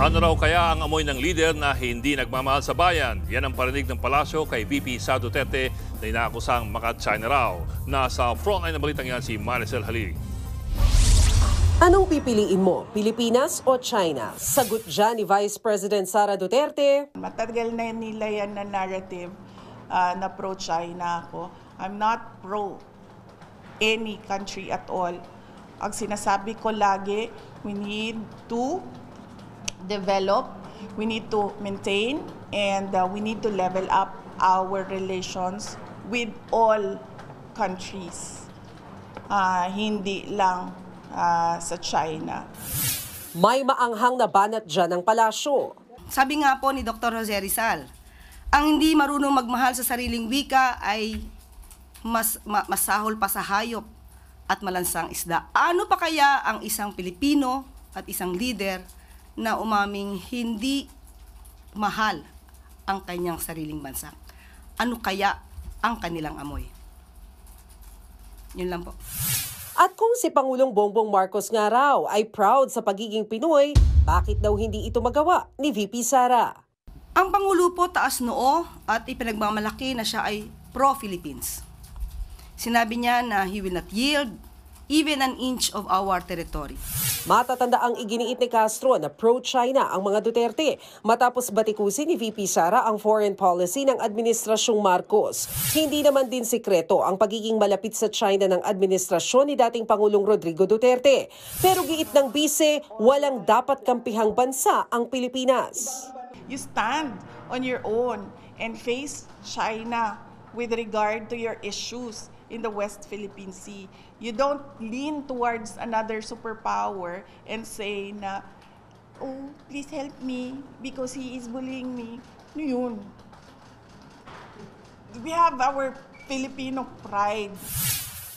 Ano raw kaya ang amoy ng lider na hindi nagmamahal sa bayan? Yan ang parinig ng palasyo kay VP Sara Duterte na inaakusang maka-China raw. Nasa frontline na balitang yan si Maricel Halili. Anong pipiliin mo, Pilipinas o China? Sagot dyan ni Vice President Sara Duterte. Matagal na nila yan na narrative na pro-China ako. I'm not pro any country at all. Ang sinasabi ko lagi, we need to develop, we need to maintain, and we need to level up our relations with all countries. Hindi lang sa China. May maanghang na banat dyan ng palasyo. Sabi nga po ni Dr. Jose Rizal, ang hindi marunong magmahal sa sariling wika ay masahol pa sa hayop at malansang isda. Ano pa kaya ang isang Pilipino at isang leader na umaming hindi mahal ang kanyang sariling bansa? Ano kaya ang kanilang amoy? Yun lang po. At kung si Pangulong Bongbong Marcos nga raw ay proud sa pagiging Pinoy, bakit daw hindi ito magawa ni VP Sara? Ang Pangulo po taas noo at ipinagmamalaki na siya ay pro-Philippines. Sinabi niya na he will not yield even an inch of our territory. Matatanda ang iginiit ni Castro na pro-China ang mga Duterte matapos batikusin ni VP Sara ang foreign policy ng Administrasyong Marcos. Hindi naman din sikreto ang pagiging malapit sa China ng administrasyon ni dating Pangulong Rodrigo Duterte. Pero giit ng bise, walang dapat kampihang bansa ang Pilipinas. You stand on your own and face China with regard to your issues in the West Philippine Sea. You don't lean towards another superpower and say na, oh, please help me because he is bullying me. Ano yun? We have our Filipino pride.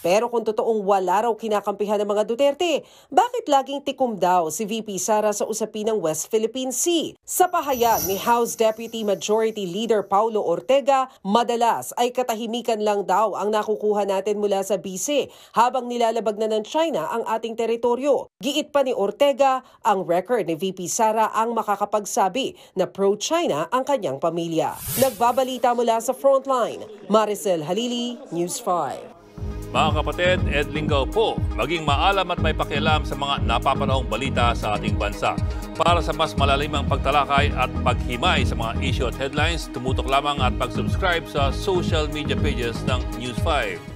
Pero kung totoong wala raw kinakampihan ng mga Duterte, bakit laging tikom daw si VP Sara sa usapin ng West Philippine Sea? Sa pahayag ni House Deputy Majority Leader Paulo Ortega, madalas ay katahimikan lang daw ang nakukuha natin mula sa bise habang nilalabag na ng China ang ating teritoryo. Giit pa ni Ortega, ang record ni VP Sara ang makakapagsabi na pro-China ang kanyang pamilya. Nagbabalita mula sa Frontline, Maricel Halili, News 5. Mga kapatid, Ed Lingaw po, maging maalam at may pakialam sa mga napapanahong balita sa ating bansa. Para sa mas malalimang pagtalakay at paghimay sa mga issue at headlines, tumutok lamang at pag-subscribe sa social media pages ng News 5.